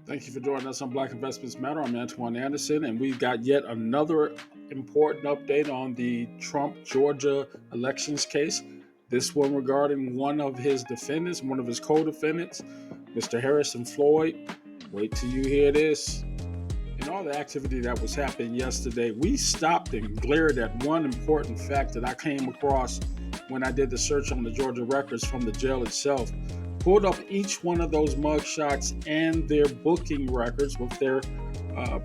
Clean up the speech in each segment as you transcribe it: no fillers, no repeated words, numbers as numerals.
Thank you for joining us on Black Investments Matter. I'm Antoine Anderson, and we've got yet another important update on the Trump Georgia elections case. This one regarding one of his defendants, one of his co-defendants, Mr. Harrison Floyd. Wait till you hear this. And all the activity that was happening yesterday, we stopped and glared at one important fact that I came across when I did the search on the Georgia records from the jail itself. Pulled up each one of those mugshots and their booking records with their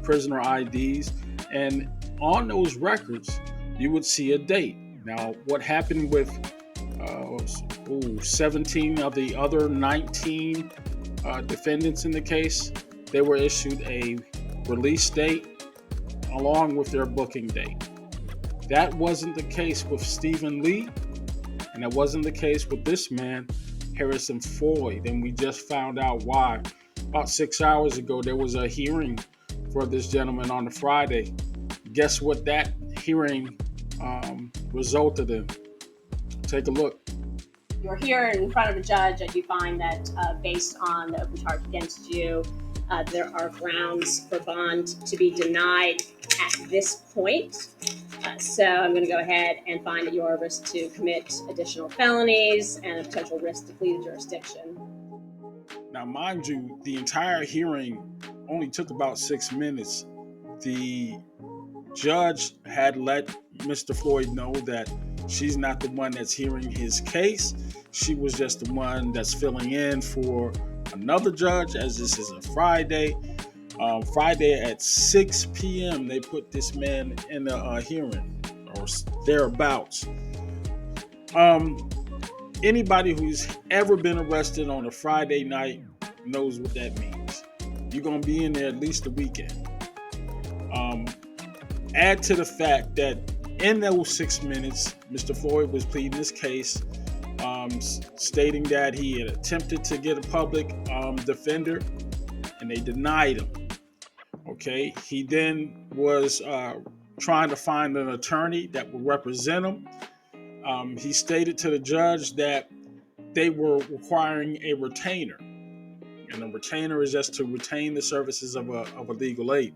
prisoner IDs. And on those records, you would see a date. Now, what happened with 17 of the other 19 defendants in the case, they were issued a release date along with their booking date. That wasn't the case with Stephen Lee, and that wasn't the case with this man, Harrison Floyd, and we just found out why. About 6 hours ago, there was a hearing for this gentleman on a Friday. Guess what that hearing resulted in? Take a look. You're here in front of a judge and you find that based on the open charge against you, there are grounds for bond to be denied at this point. So I'm going to go ahead and find that you are a risk to commit additional felonies and a potential risk to flee the jurisdiction. Now, mind you, the entire hearing only took about 6 minutes. The judge had let Mr. Floyd know that she's not the one that's hearing his case. She was just the one that's filling in for another judge, as this is a Friday. Friday at 6 p.m. they put this man in a hearing or thereabouts. Anybody who's ever been arrested on a Friday night knows what that means. You're going to be in there at least a weekend. Add to the fact that in those 6 minutes, Mr. Floyd was pleading his case, stating that he had attempted to get a public defender and they denied him. Okay, he then was trying to find an attorney that would represent him. He stated to the judge that they were requiring a retainer, and a retainer is just to retain the services of a legal aid.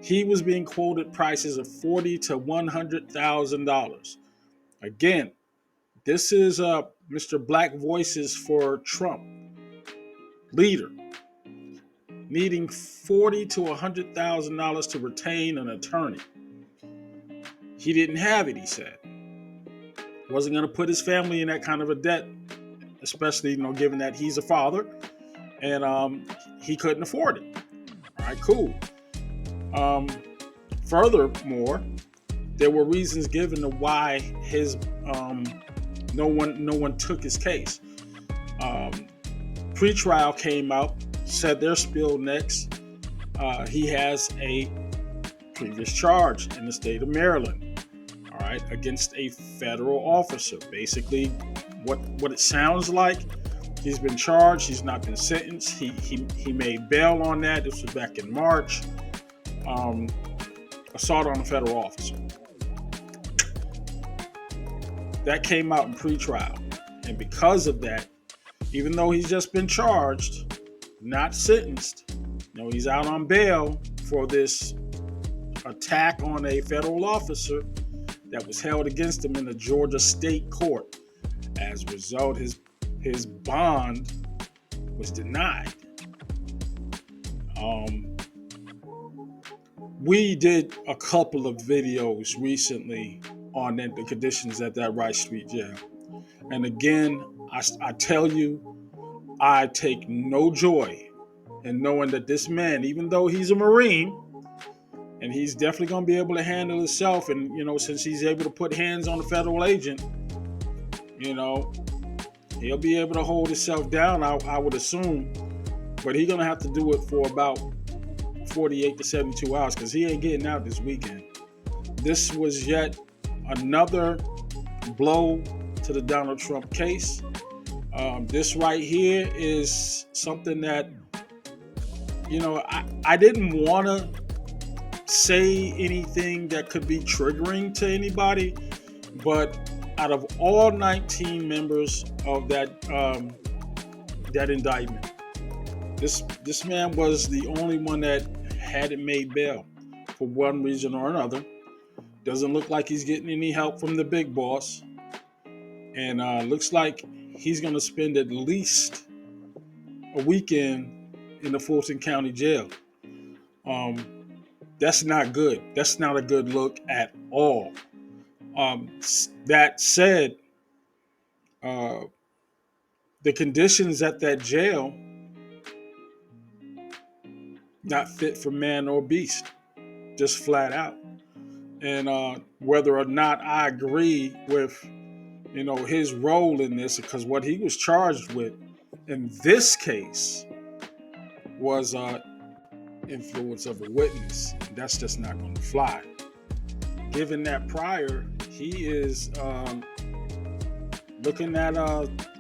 He was being quoted prices of $40,000 to $100,000. Again, this is Mr. Black Voices for Trump leader, needing $40,000 to $100,000 to retain an attorney. He didn't have it, he said. Wasn't going to put his family in that kind of a debt, especially, given that he's a father, and he couldn't afford it. All right, cool. Furthermore, there were reasons given to why his no one took his case. Pre-trial came out, said their spill next. He has a previous charge in the state of Maryland, all right, against a federal officer. Basically, what it sounds like, he's been charged. He's not been sentenced. He made bail on that. This was back in March. Assault on a federal officer. That came out in pre-trial, and because of that, even though he's just been charged, not sentenced, he's out on bail for this attack on a federal officer that was held against him in the Georgia state court. As a result, his bond was denied. We did a couple of videos recently on the conditions at that Rice Street jail. And again, I tell you, I take no joy in knowing that this man, even though he's a Marine, and he's definitely going to be able to handle himself, and, since he's able to put hands on a federal agent, he'll be able to hold himself down, I would assume. But he's going to have to do it for about 48 to 72 hours because he ain't getting out this weekend. This was yet another blow to the Donald Trump case. This right here is something that, I didn't want to say anything that could be triggering to anybody, but out of all 19 members of that indictment, this man was the only one that hadn't made bail for one reason or another. Doesn't look like he's getting any help from the big boss, and looks like he's going to spend at least a weekend in the Fulton County Jail. That's not good. That's not a good look at all. That said, the conditions at that jail, not fit for man or beast, just flat out. And whether or not I agree with, his role in this, because what he was charged with in this case was influence of a witness. That's just not going to fly. Given that prior, he is looking at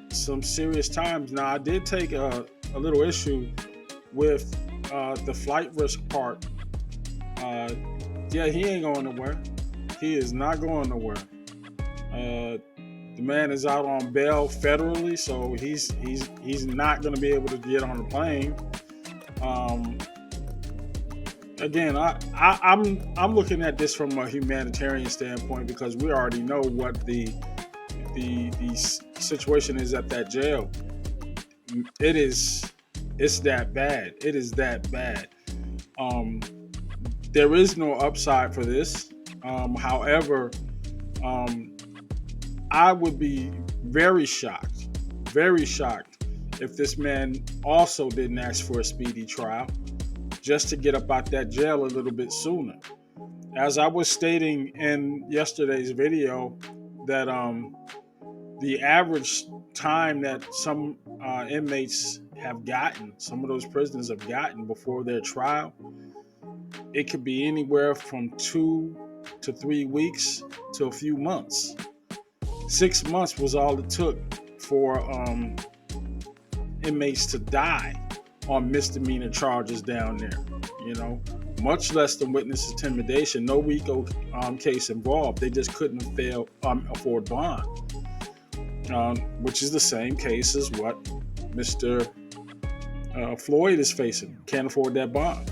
some serious times. Now, I did take a little issue with the flight risk part. Yeah, he ain't going nowhere. He is not going nowhere. The man is out on bail federally, so he's not going to be able to get on a plane. Again, I'm looking at this from a humanitarian standpoint, because we already know what the situation is at that jail. It's that bad. It is that bad. There is no upside for this. However, I would be very shocked if this man also didn't ask for a speedy trial, just to get up out that jail a little bit sooner. As I was stating in yesterday's video, that the average time that some inmates have gotten, some of those prisoners have gotten before their trial, it could be anywhere from 2 to 3 weeks to a few months. 6 months was all it took for inmates to die on misdemeanor charges down there, much less than witness intimidation. No RICO case involved. They just couldn't afford bond, which is the same case as what Mr. Floyd is facing. Can't afford that bond.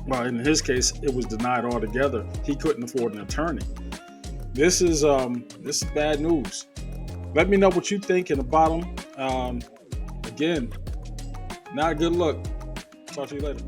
Well, in his case, it was denied altogether. He couldn't afford an attorney. This is bad news. Let me know what you think in the bottom. Again, not a good look. Talk to you later.